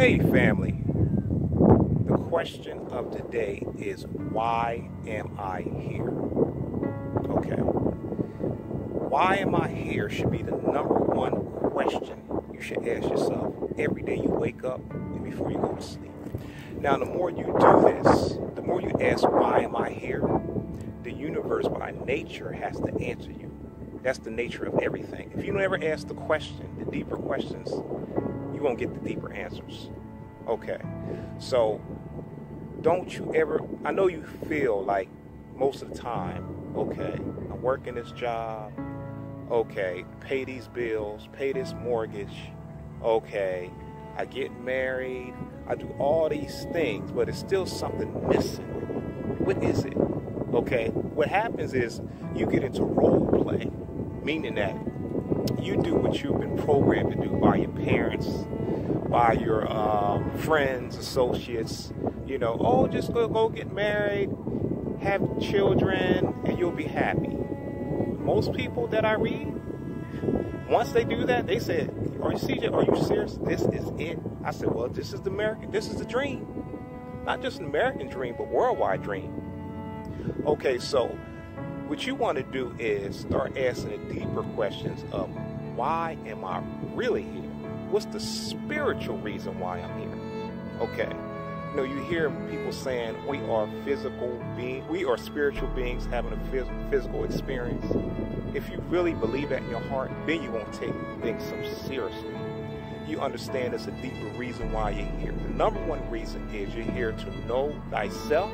Hey family, the question of today is why am I here? Okay, why am I here should be the number one question you should ask yourself every day you wake up and before you go to sleep. Now the more you do this, the more you ask why am I here, the universe by nature has to answer you. That's the nature of everything. If you never ask the question, the deeper questions, you won't get the deeper answers. Okay, so don't you ever, I know you feel like most of the time, okay, I'm working this job, okay, pay these bills, pay this mortgage, okay, I get married, I do all these things, but it's still something missing. What is it? Okay, what happens is you get into role play, meaning that you do what you've been programmed to do by your parents, by your friends, associates, you know, oh, just go get married, have children, and you'll be happy. Most people that I read, once they do that, they say, are you serious? This is it? I said, well, this is the dream. Not just an American dream, but worldwide dream. Okay, so what you want to do is start asking the deeper questions of why am I really here? What's the spiritual reason why I'm here? Okay, you know, you hear people saying we are physical beings, we are spiritual beings having a physical experience. If you really believe that in your heart, then you won't take things so seriously. You understand there's a deeper reason why you're here. The number one reason is you're here to know thyself.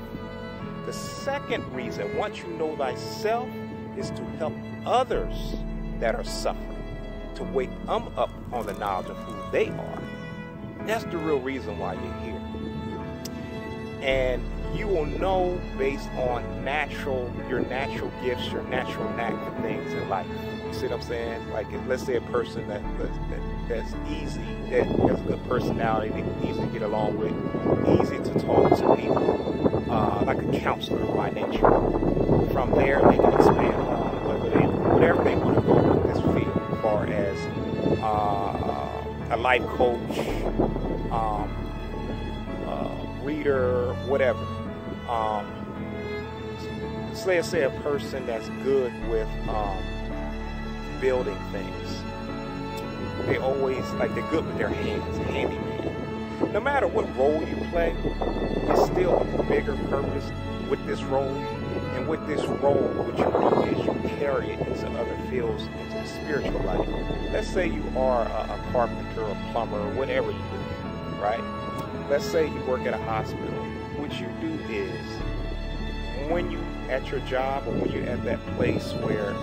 The second reason, once you know thyself, is to help others that are suffering, to wake them up on the knowledge of who they are. That's the real reason why you're here. And you will know based on your natural gifts, your natural knack for things in life. You see what I'm saying? Like, let's say a person that's easy, that has a good personality, they can easily get along with, easy to talk to people, like a counselor by nature. From there, they can expand on whatever they want to go with this field, as far as a life coach, reader, whatever. Let's say a person that's good with building things. They always, like, they're good with their hands, handyman. No matter what role you play, there's still a bigger purpose with this role. And with this role, what you do is you carry it into other fields, into the spiritual life. Let's say you are a carpenter, a plumber, whatever you do, right? Let's say you work at a hospital. What you do is, when you at your job or when you're at that place where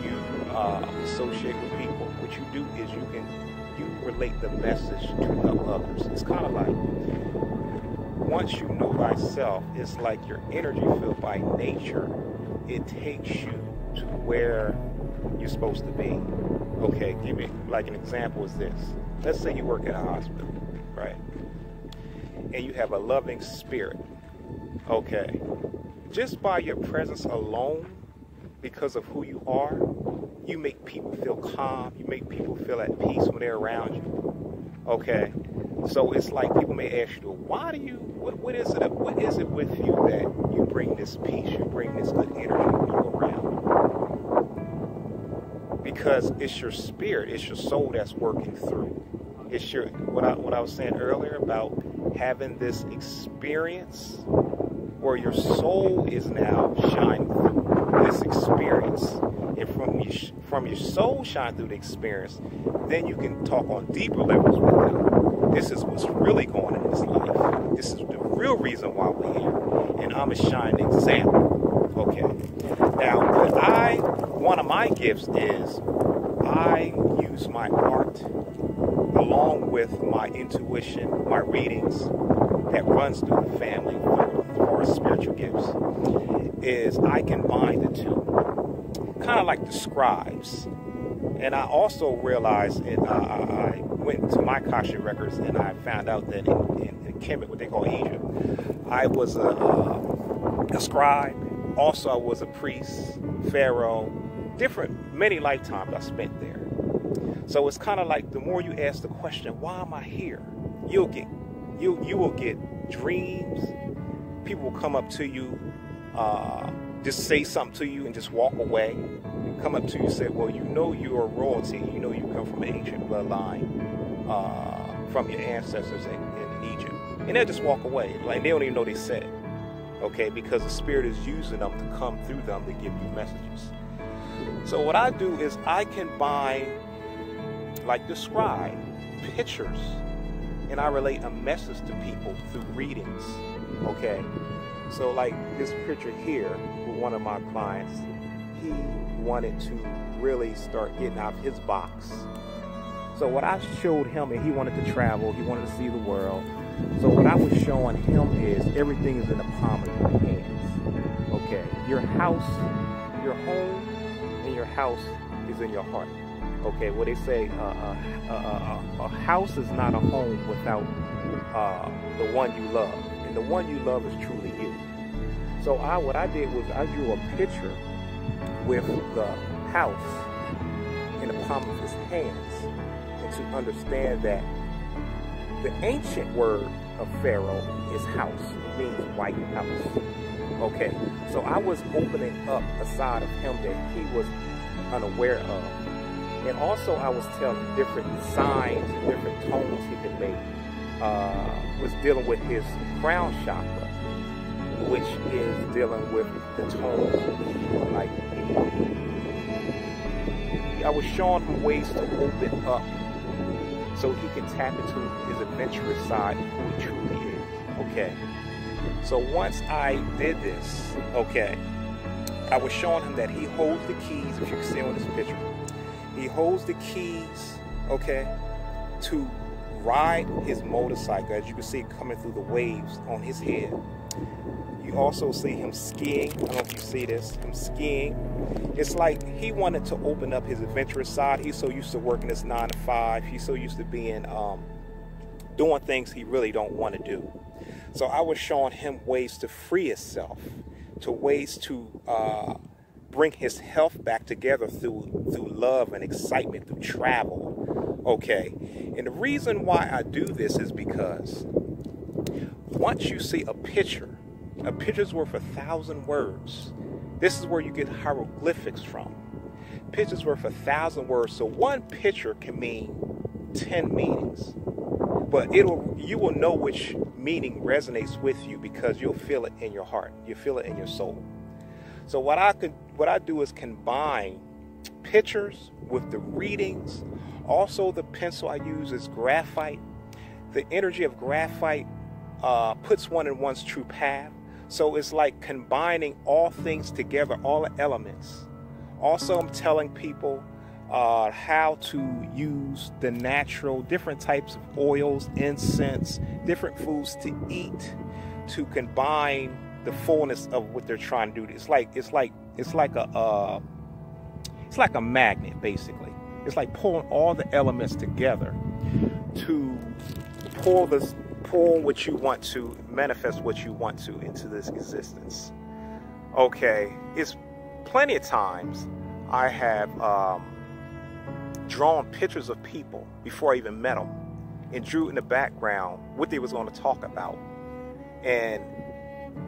you associate with people, what you do is you relate the message to help others. It's kind of like, once you know thyself, it's like your energy field by nature. It takes you to where you're supposed to be. Okay, give me like an example is this. Let's say you work at a hospital, right? And you have a loving spirit. Okay, just by your presence alone, because of who you are, you make people feel calm. You make people feel at peace when they're around you. Okay, so it's like people may ask you, why do you? What is it with you that you bring this peace? You bring this good energy when you're around? Because it's your spirit, it's your soul that's working through. It's your what I was saying earlier about having this experience where your soul is now shining through this experience. And from your soul shine through the experience, then you can talk on deeper levels with them. This is what's really going on in this life. This is the real reason why we're here. And I'm a shining example. Okay. Now, one of my gifts is I use my art along with my intuition, my readings that runs through the family for spiritual gifts, is I can bind the two, kind of like the scribes. And I also realized, I went to my Akashic records and I found out that in Kemet, what they call Egypt, I was a scribe. Also, I was a priest, pharaoh, many lifetimes I spent there. So it's kind of like the more you ask the question, why am I here? You'll get You will get dreams. People will come up to you, just say something to you and just walk away. Come up to you and say, well, you know you're royalty. You know you come from an ancient bloodline from your ancestors in Egypt. And they'll just walk away. Like, they don't even know they said it. Okay, because the Spirit is using them to come through them to give you messages. So what I do is I combine, like the scribe, pictures, and I relate a message to people through readings. Okay, so like this picture here with one of my clients, he wanted to really start getting out of his box. So what I showed him, and he wanted to travel, he wanted to see the world. So what I was showing him is everything is in the palm of your hands. Okay, your house, your home, and your house is in your heart. Okay, what they say, a house is not a home without the one you love, and the one you love is truly you. So what I did was I drew a picture with the house in the palm of his hands, and to understand that the ancient word of Pharaoh is house. It means white house. Okay, so I was opening up a side of him that he was unaware of. And also I was telling different signs and different tones he could make. Was dealing with his crown chakra, which is dealing with the tone. Like, I was showing him ways to open up so he can tap into his adventurous side, who he truly is. Okay. So once I did this, okay, I was showing him that he holds the keys, if you can see on this picture. He holds the keys, okay, to ride his motorcycle, as you can see coming through the waves on his head. You also see him skiing. I don't know if you see this, him skiing. It's like he wanted to open up his adventurous side. He's so used to working this 9 to 5. He's so used to being, doing things he really don't want to do. So I was showing him ways to free himself, to ways to bring his health back together through love and excitement, through travel. Okay, and the reason why I do this is because once you see a picture's worth 1,000 words. This is where you get hieroglyphics from. Picture's worth 1,000 words. So one picture can mean 10 meanings. But you will know which meaning resonates with you because you'll feel it in your heart. You feel it in your soul. So what I do is combine pictures with the readings. Also, the pencil I use is graphite. The energy of graphite puts one in one's true path. So it's like combining all things together, all the elements. Also, I'm telling people how to use the natural, different types of oils, incense, different foods to eat to combine the fullness of what they're trying to do. It's like a magnet, basically. It's like pulling all the elements together to pull what you want to, manifest what you want to into this existence. Okay, it's plenty of times I have drawn pictures of people before I even met them and drew in the background what they was going to talk about. And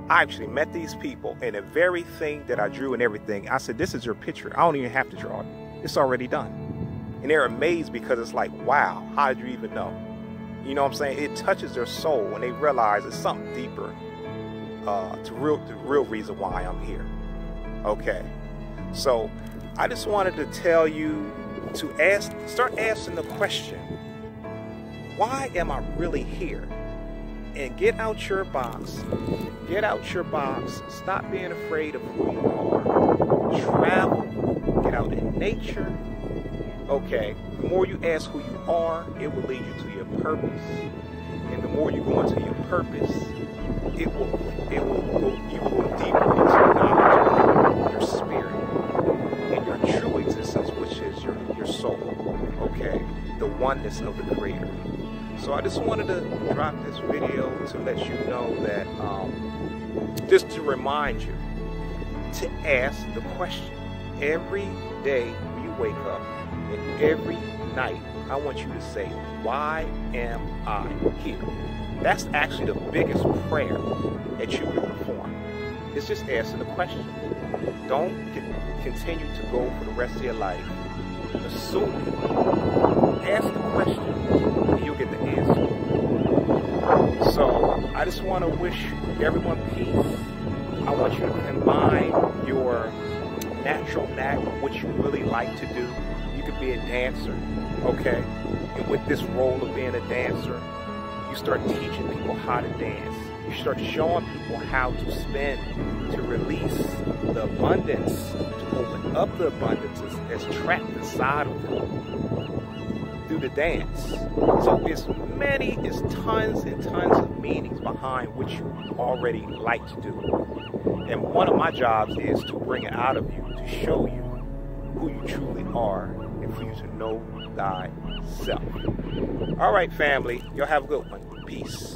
I actually met these people, and the very thing that I drew and everything, I said, this is your picture. I don't even have to draw it. It's already done. And they're amazed because it's like, wow, how did you even know? You know what I'm saying? It touches their soul when they realize it's something deeper to the real reason why I'm here. Okay. So I just wanted to tell you to start asking the question, why am I really here? And get out your box. Get out your box. Stop being afraid of who you are. Travel. Get out in nature. Okay. The more you ask who you are, it will lead you to your purpose. And the more you go into your purpose, you will go deeper into knowledge of your spirit and your true existence, which is your soul. Okay. The oneness of the Creator. So I just wanted to drop this video to let you know that, just to remind you to ask the question. Every day you wake up, And every night, I want you to say, why am I here? That's actually the biggest prayer that you can perform. It's just asking the question. Don't continue to go for the rest of your life assuming. Ask the question and you'll get the answer. So I just want to wish everyone peace. I want you to combine your natural knack of what you really like to do. You could be a dancer, okay? And with this role of being a dancer, you start teaching people how to dance. You start showing people how to spend, to release the abundance, to open up the abundances that's trapped inside of them through the dance. So it's tons and tons of meanings behind what you already like to do. And one of my jobs is to bring it out of you, to show you who you truly are, and for you to know thyself. All right, family. Y'all have a good one. Peace.